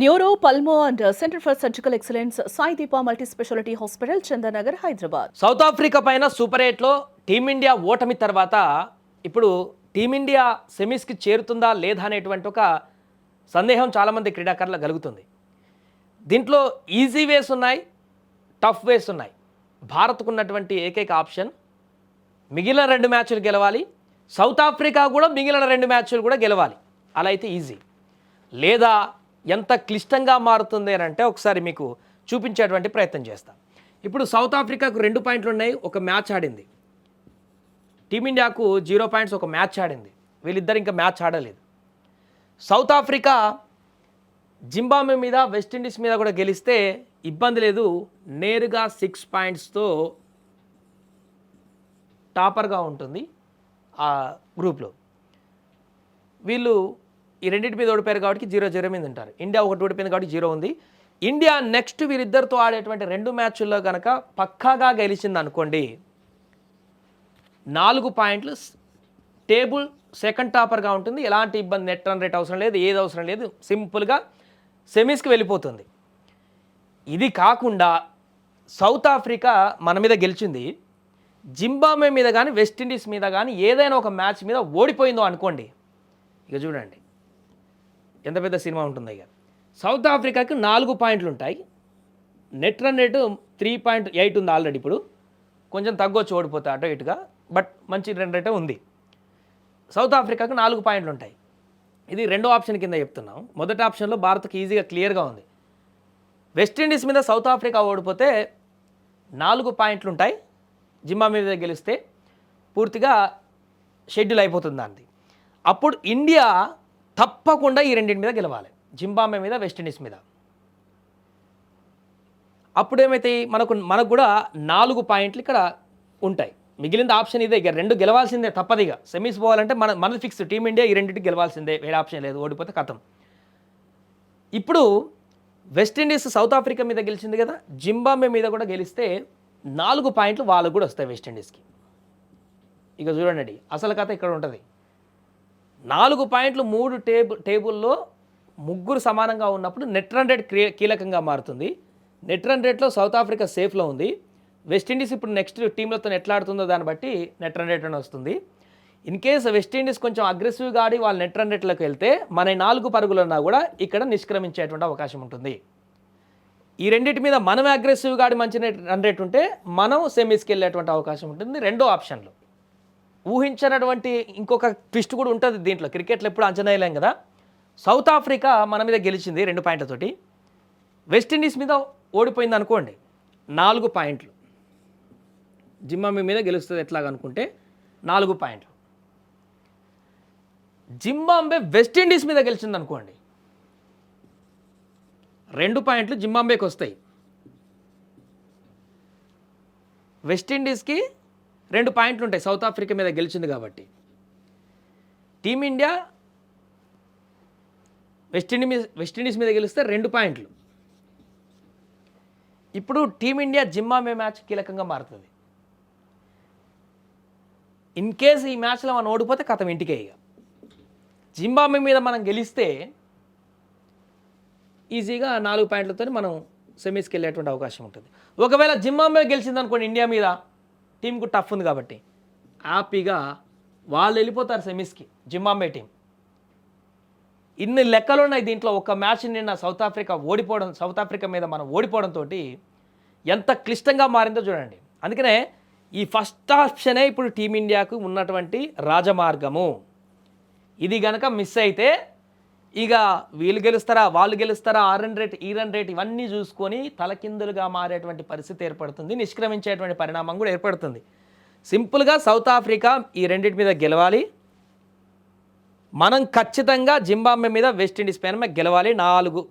Neuro pulmo and centre for surgical excellence Sai Deepa multi speciality hospital Chandanagar Hyderabad. South Africa పైన super 8లో team India ఓటమి తర్వాత ఇప్పుడు టీమిండియా సెమీస్కి చేరుతుందా లేదా అనేటువంటి ఒక సందేహం చాలామంది క్రీడాకారులకు కలుగుతుంది. దీంట్లో ఈజీ వేస్ ఉన్నాయి, టఫ్ వేస్ ఉన్నాయి. భారత్కు ఉన్నటువంటి ఏకైక ఆప్షన్ మిగిలిన 2 మ్యాచ్లు గెలవాలి, సౌత్ ఆఫ్రికా కూడా మిగిలిన 2 మ్యాచ్లు కూడా గెలవాలి. అలా అయితే ఈజీ. లేదా ఎంత క్లిష్టంగా మారుతుంది అని అంటే ఒకసారి మీకు చూపించేటువంటి ప్రయత్నం చేస్తాం. ఇప్పుడు సౌత్ ఆఫ్రికాకు 2 పాయింట్లు ఉన్నాయి, ఒక మ్యాచ్ ఆడింది. టీమిండియాకు 0 పాయింట్స్, ఒక మ్యాచ్ ఆడింది. వీళ్ళిద్దరు ఇంకా మ్యాచ్ ఆడలేదు. సౌత్ ఆఫ్రికా జింబాబ్వే మీద, వెస్టిండీస్ మీద కూడా గెలిస్తే ఇబ్బంది లేదు. నేరుగా 6 పాయింట్స్తో టాపర్గా ఉంటుంది ఆ గ్రూప్లో. వీళ్ళు ఈ రెండింటి మీద ఓడిపోయారు కాబట్టి 0-0 మీద ఉంటారు. ఇండియా ఒకటి ఓడిపోయింది కాబట్టి 0 ఉంది. ఇండియా నెక్స్ట్ వీరిద్దరితో ఆడేటువంటి 2 మ్యాచ్ల్లో కనుక పక్కాగా గెలిచింది అనుకోండి, 4 పాయింట్లు, టేబుల్ సెకండ్ టాపర్గా ఉంటుంది. ఎలాంటి ఇబ్బంది, నెట్ రన్ రేట్ అవసరం లేదు, ఏది అవసరం లేదు, సింపుల్గా సెమీస్కి వెళ్ళిపోతుంది. ఇది కాకుండా సౌత్ ఆఫ్రికా మన మీద గెలిచింది, జింబాబ్వే మీద కానీ వెస్టిండీస్ మీద కానీ ఏదైనా ఒక మ్యాచ్ మీద ఓడిపోయిందో అనుకోండి, ఇక చూడండి ఎంత పెద్ద సినిమా ఉంటుందో. ఇక సౌత్ ఆఫ్రికాకి 4 పాయింట్లు ఉంటాయి, నెట్ రన్ రేటు 3.8 ఉంది ఆల్రెడీ. ఇప్పుడు కొంచెం తగ్గొచ్చు ఓడిపోతే అటో ఇటుగా, బట్ మంచి రన్ రేటే ఉంది. సౌత్ ఆఫ్రికాకి 4 పాయింట్లు ఉంటాయి. ఇది రెండో ఆప్షన్ కింద చెప్తున్నాం. మొదటి ఆప్షన్లో భారత్కి ఈజీగా క్లియర్గా ఉంది. వెస్టిండీస్ మీద సౌత్ ఆఫ్రికా ఓడిపోతే 4 పాయింట్లు ఉంటాయి, జింబాబ్వే మీద గెలిస్తే పూర్తిగా షెడ్యూల్ అయిపోతుంది దాన్ని. అప్పుడు ఇండియా తప్పకుండా ఈ రెండింటి మీద గెలవాలి, జింబాబ్వే మీద, వెస్టిండీస్ మీద. అప్పుడేమైతే మనకు కూడా 4 పాయింట్లు ఇక్కడ ఉంటాయి. మిగిలిన ఆప్షన్ ఇదే, ఇక 2 గెలవాల్సిందే తప్పదిగా. సెమీస్ పోవాలంటే మనది ఫిక్స్, టీమిండియా ఈ రెండింటికి గెలవాల్సిందే, వేరే ఆప్షన్ లేదు. ఓడిపోతే కథం. ఇప్పుడు వెస్టిండీస్ సౌత్ ఆఫ్రికా మీద గెలిచింది కదా, జింబాబ్వే మీద కూడా గెలిస్తే 4 పాయింట్లు వాళ్ళకు కూడా వస్తాయి వెస్టిండీస్కి. ఇక చూడండి అసలు కథ ఇక్కడ ఉంటుంది. 4 పాయింట్లు 3 టేబుల్లో ముగ్గురు సమానంగా ఉన్నప్పుడు నెట్ రన్ రేట్ కీలకంగా మారుతుంది. నెట్ రన్ రేట్లో సౌత్ ఆఫ్రికా సేఫ్లో ఉంది. వెస్టిండీస్ ఇప్పుడు నెక్స్ట్ టీంలతో ఎట్లాడుతుందో దాన్ని బట్టి నెట్ రన్ రేట్ అని వస్తుంది. ఇన్ కేస్ వెస్టిండీస్ కొంచెం అగ్రెసివ్గా ఆడి వాళ్ళ నెట్ రన్ రేట్లోకి వెళ్తే మన 4 పరుగులన్నా కూడా ఇక్కడ నిష్క్రమించేటువంటి అవకాశం ఉంటుంది. ఈ రెండింటి మీద మనం అగ్రెసివ్గా ఆడి మంచి రన్ రేట్ ఉంటే మనం సెమీస్కి వెళ్ళేటువంటి అవకాశం ఉంటుంది. రెండో ఆప్షన్లో ఊహించినటువంటి ఇంకొక ట్విస్ట్ కూడా ఉంటుంది దీంట్లో. క్రికెట్లో ఎప్పుడు అంచనా వేయలేం కదా. సౌత్ ఆఫ్రికా మన మీద గెలిచింది 2 పాయింట్లతోటి, వెస్టిండీస్ మీద ఓడిపోయింది అనుకోండి, 4 పాయింట్లు. జింబాబ్వే మీద గెలుస్తుంది ఎట్లాగనుకుంటే 4 పాయింట్లు. జింబాబ్వే వెస్టిండీస్ మీద గెలిచింది అనుకోండి, 2 పాయింట్లు జింబాబ్వేకి వస్తాయి, వెస్టిండీస్కి 2 పాయింట్లు ఉంటాయి సౌత్ ఆఫ్రికా మీద గెలిచింది కాబట్టి. టీమిండియా వెస్టిండీస్ మీద గెలిస్తే 2 పాయింట్లు. ఇప్పుడు టీమిండియా జింబాబ్వే మ్యాచ్ కీలకంగా మారుతుంది. ఇన్ కేస్ ఈ మ్యాచ్లో మనం ఓడిపోతే కథం ఇంటికే. ఇక జింబాబ్వే మీద మనం గెలిస్తే ఈజీగా 4 పాయింట్లతో మనం సెమీస్కి వెళ్ళేటువంటి అవకాశం ఉంటుంది. ఒకవేళ జింబాబ్వే గెలిచింది అనుకోండి, ఇండియా మీద టీంకు టఫ్ ఉంది కాబట్టి హ్యాపీగా వాళ్ళు వెళ్ళిపోతారు సెమీస్కి, జింబాబ్వే టీం. ఇన్ని లెక్కలు ఉన్నాయి దీంట్లో. ఒక మ్యాచ్ నిన్న సౌత్ ఆఫ్రికా మీద మనం ఓడిపోవడంతో ఎంత క్లిష్టంగా మారిందో చూడండి. అందుకనే ఈ ఫస్ట్ ఆప్షనే ఇప్పుడు టీమిండియాకు ఉన్నటువంటి రాజమార్గము. ఇది కనుక మిస్ అయితే ఇక వీళ్ళు గెలుస్తారా, వాళ్ళు గెలుస్తారా, ఆ రన్ రేట్, ఈ రన్ రేట్ ఇవన్నీ చూసుకొని తలకిందులుగా మారేటువంటి పరిస్థితి ఏర్పడుతుంది. నిష్క్రమించేటువంటి పరిణామం కూడా ఏర్పడుతుంది. సింపుల్గా సౌత్ ఆఫ్రికా ఈ రెండింటి మీద గెలవాలి. మనం ఖచ్చితంగా జింబాబ్వే మీద, వెస్టిండీస్ పైన గెలవాలి. 4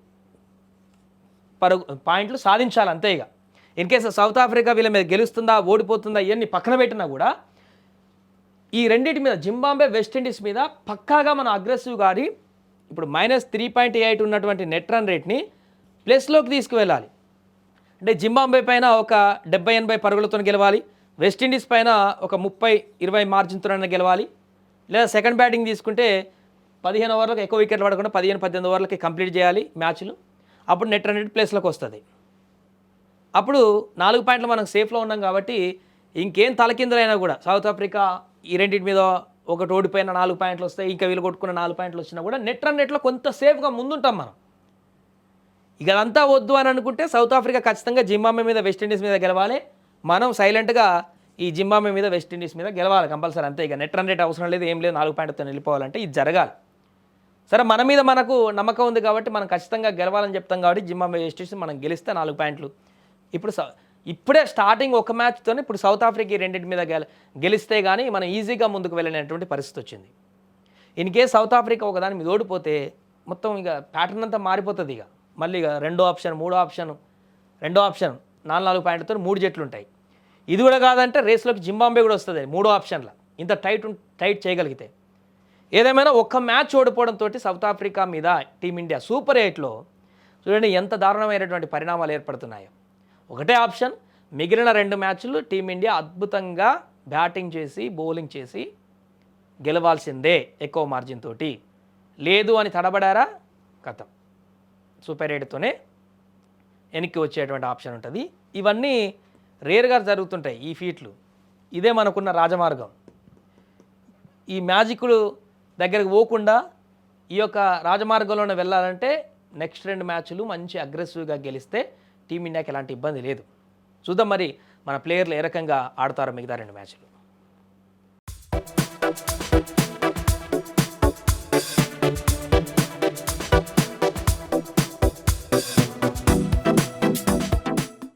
పాయింట్లు సాధించాలి అంతే. ఇక ఇన్ కేసు సౌత్ ఆఫ్రికా వీళ్ళ మీద గెలుస్తుందా, ఓడిపోతుందా, ఇవన్నీ పక్కన పెట్టినా కూడా ఈ రెండింటి మీద, జింబాబ్వే, వెస్టిండీస్ మీద పక్కాగా మనం అగ్రెసివ్గా ఆడి ఇప్పుడు -3.8 ఉన్నటువంటి నెట్ రన్ రేట్ని ప్లస్లోకి తీసుకువెళ్ళాలి. అంటే జింబాబ్వే పైన ఒక 70-80 పరుగులతో గెలవాలి, వెస్టిండీస్ పైన ఒక 30-20 మార్జిన్తో గెలవాలి. లేదా సెకండ్ బ్యాటింగ్ తీసుకుంటే 15 ఓవర్లకు ఎక్కువ వికెట్లు పడకుండా 15-18 ఓవర్లకి కంప్లీట్ చేయాలి మ్యాచ్లు. అప్పుడు నెట్ రన్ రేట్ ప్లేస్లోకి వస్తుంది. అప్పుడు 4 పాయింట్లు మనం సేఫ్లో ఉన్నాం కాబట్టి ఇంకేం తలకిందులైనా కూడా సౌత్ ఆఫ్రికా ఈ రెండింటి మీద ఒకటి ఓడిపోయిన 4 పాయింట్లు వస్తాయి, ఇంకా వీళ్ళు కొట్టుకున్న 4 పాయింట్లు వచ్చినా కూడా నెట్ రన్ రేట్లో కొంత సేఫ్గా ముందుంటాం మనం. ఇక అదంతా వద్దు అని అనుకుంటే సౌత్ ఆఫ్రికా ఖచ్చితంగా జింబాబ్వే మీద వెస్టిండీస్ మీద గెలవాలి, మనం సైలెంట్గా ఈ జింబాబ్వే మీద వెస్టిండీస్ మీద గెలవాలి కంపల్సరీ. అంతే, ఇక నెట్ రన్ రేట్ అవసరం లేదు, ఏం లేదు, 4 పాయింట్తో వెళ్ళిపోవాలంటే ఇది జరగాలి. సరే, మన మీద మనకు నమ్మకం ఉంది కాబట్టి మనం ఖచ్చితంగా గెలవాలని చెప్తాం కాబట్టి జింబాబ్వే వెస్టిండీస్ మనం గెలిస్తే 4 పాయింట్లు. ఇప్పుడే స్టార్టింగ్ ఒక మ్యాచ్తోనే ఇప్పుడు సౌత్ ఆఫ్రికా రెండింటి మీద గెలిస్తే కానీ మనం ఈజీగా ముందుకు వెళ్ళలేనటువంటి పరిస్థితి వచ్చింది. ఇన్ కేస్ సౌత్ ఆఫ్రికా ఒకదాని మీద ఓడిపోతే మొత్తం ఇక ప్యాటర్న్ అంతా మారిపోతుంది. ఇక మళ్ళీ ఇక రెండో ఆప్షన్ 4 పాయింట్లతో 3 జట్లు ఉంటాయి. ఇది కూడా కాదంటే రేస్లోకి జింబాబ్వే కూడా వస్తుంది 3వ ఆప్షన్లో, ఇంత టైట్ చేయగలిగితే. ఏదేమైనా ఒక్క మ్యాచ్ ఓడిపోవడంతో సౌత్ ఆఫ్రికా మీద టీమిండియా సూపర్ 8లో చూడండి ఎంత దారుణమైనటువంటి పరిణామాలు ఏర్పడుతున్నాయో. ఒకటే ఆప్షన్, మిగిలిన 2 మ్యాచ్లు టీమిండియా అద్భుతంగా బ్యాటింగ్ చేసి బౌలింగ్ చేసి గెలవాల్సిందే ఎక్కువ మార్జిన్ తోటి. లేదు అని తడబడారా కథం, సూపర్ 8తోనే వెనక్కి వచ్చేటువంటి ఆప్షన్ ఉంటుంది. ఇవన్నీ రేర్గా జరుగుతుంటాయి ఈ ఫీట్లు. ఇదే మనకున్న రాజమార్గం. ఈ మ్యాజిక్లు దగ్గరకు పోకుండా ఈ యొక్క రాజమార్గంలోనే వెళ్ళాలంటే నెక్స్ట్ 2 మ్యాచ్లు మంచి అగ్రెసివ్గా గెలిస్తే టీమిండియాకి ఎలాంటి ఇబ్బంది లేదు. చూద్దాం మరి మన ప్లేయర్లు ఏ రకంగా ఆడతారో మిగతా 2 మ్యాచ్లు.